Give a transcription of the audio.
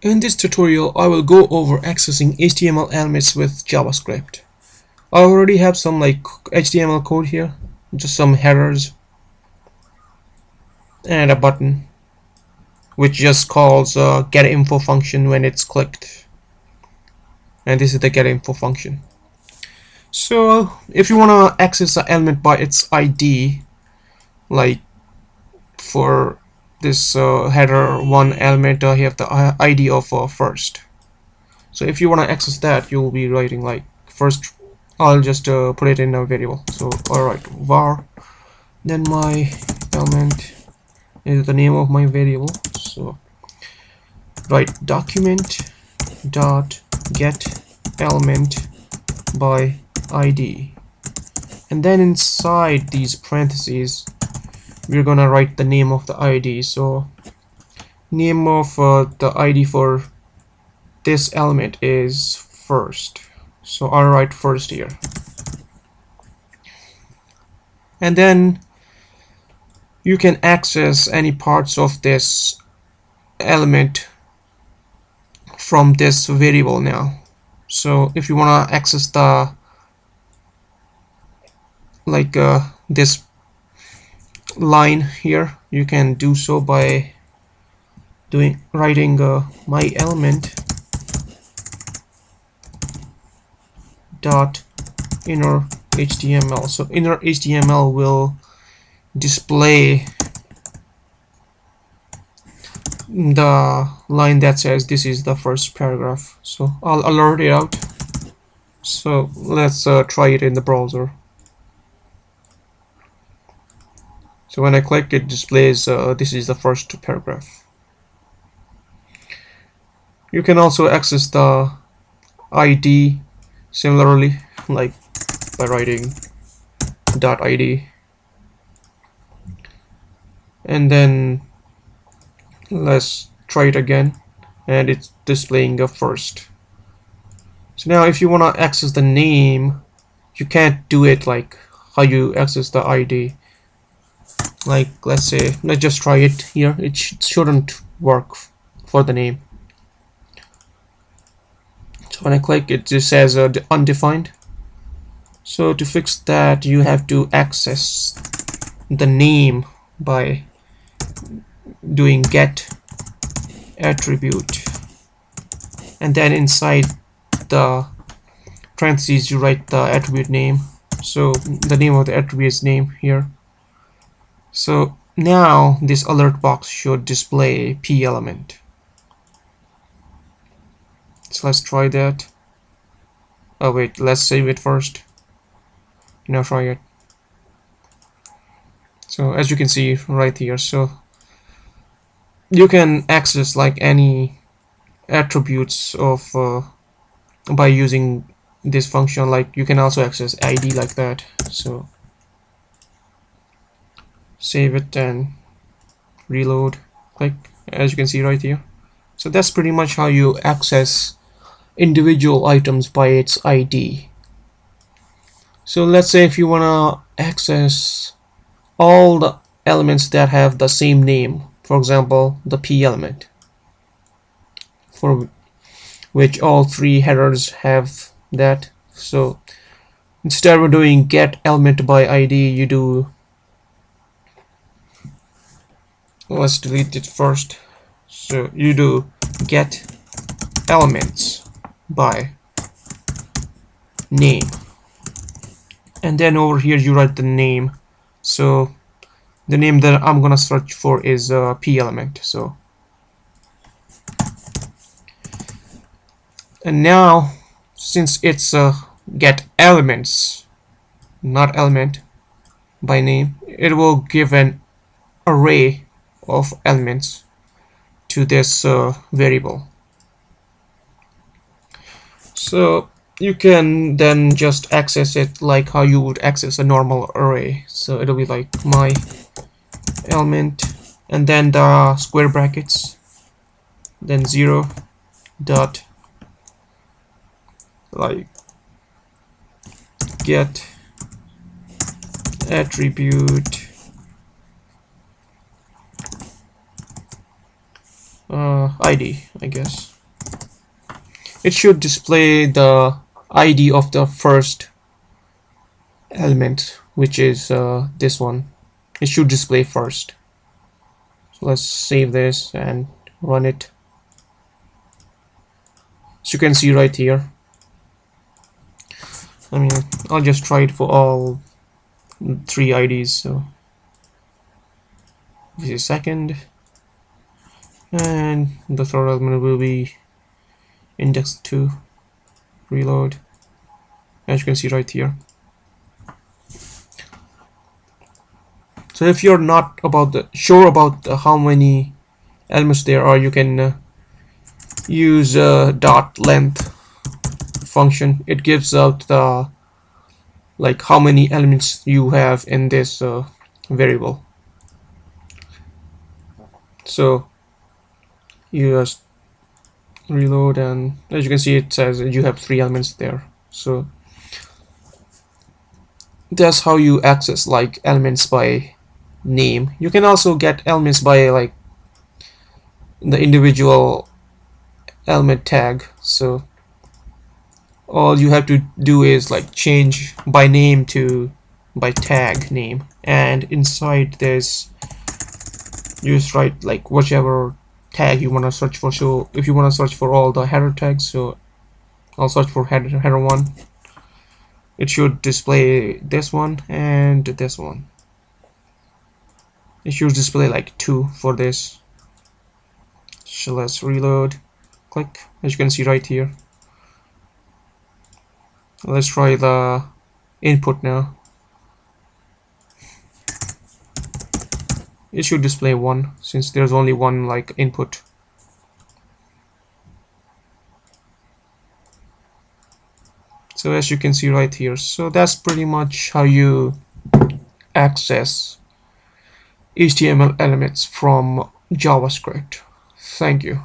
In this tutorial, I will go over accessing HTML elements with JavaScript. I already have some HTML code here, just some headers and a button which just calls getInfo function when it's clicked, and this is the getInfo function. So if you want to access an element by its ID, like for this header one element, you have the ID of first. So if you want to access that, you will be writing like first. I'll just put it in a variable. So alright, var, then my element is the name of my variable. So write document dot get element by ID, and then inside these parentheses we're gonna write the name of the ID. So name of the ID for this element is first, so I'll write first here. And then you can access any parts of this element from this variable now. So if you want to access the this line here, you can do so by writing my element dot inner HTML. So inner HTML will display the line that says this is the first paragraph. So I'll alert it out. So let's try it in the browser. So when I click, it displays this is the first paragraph. You can also access the ID similarly, like by writing .id, and then let's try it again, and it's displaying a first. So now if you want to access the name, you can't do it like how you access the ID. Like let's just try it here. It shouldn't work for the name. So when I click, it just says undefined. So to fix that, you have to access the name by doing get attribute, and then inside the parentheses you write the attribute name. So the name of the attribute is name here. So now this alert box should display p element. So let's try that. Oh wait, let's save it first. Now try it. So as you can see right here, so you can access like any attributes of by using this function. Like you can also access ID like that. So save it and reload, click, as you can see right here. So that's pretty much how you access individual items by its ID. So let's say if you want to access all the elements that have the same name, for example the p element, for which all three headers have that. So instead of doing get element by ID, you do, let's delete it first. So you do get elements by name, and then over here you write the name. So the name that I'm gonna search for is p element. So and now since it's get elements, not element by name, it will give an array of elements to this variable. So you can then just access it like how you would access a normal array. So it'll be like my element, and then the square brackets, then 0 dot like get attribute ID, I guess. it should display the ID of the first element, which is this one. It should display first. So let's save this and run it. As you can see right here, I mean, I'll just try it for all 3 IDs. So this is second, and the third element will be index 2. Reload. As you can see right here. So if you're not sure about how many elements there are, you can use dot length function. It gives out the how many elements you have in this variable. So you just reload, and as you can see, it says you have 3 elements there. So that's how you access elements by name. You can also get elements by the individual element tag. So all you have to do is change by name to by tag name, and inside this you just write whichever tag you want to search for. So if you want to search for all the header tags, so I'll search for header 1. It should display this one and this one. It should display 2 for this. So let's reload, click. As you can see right here, let's try the input now. It should display 1 since there's only one input. So as you can see right here, so that's pretty much how you access HTML elements from JavaScript. Thank you.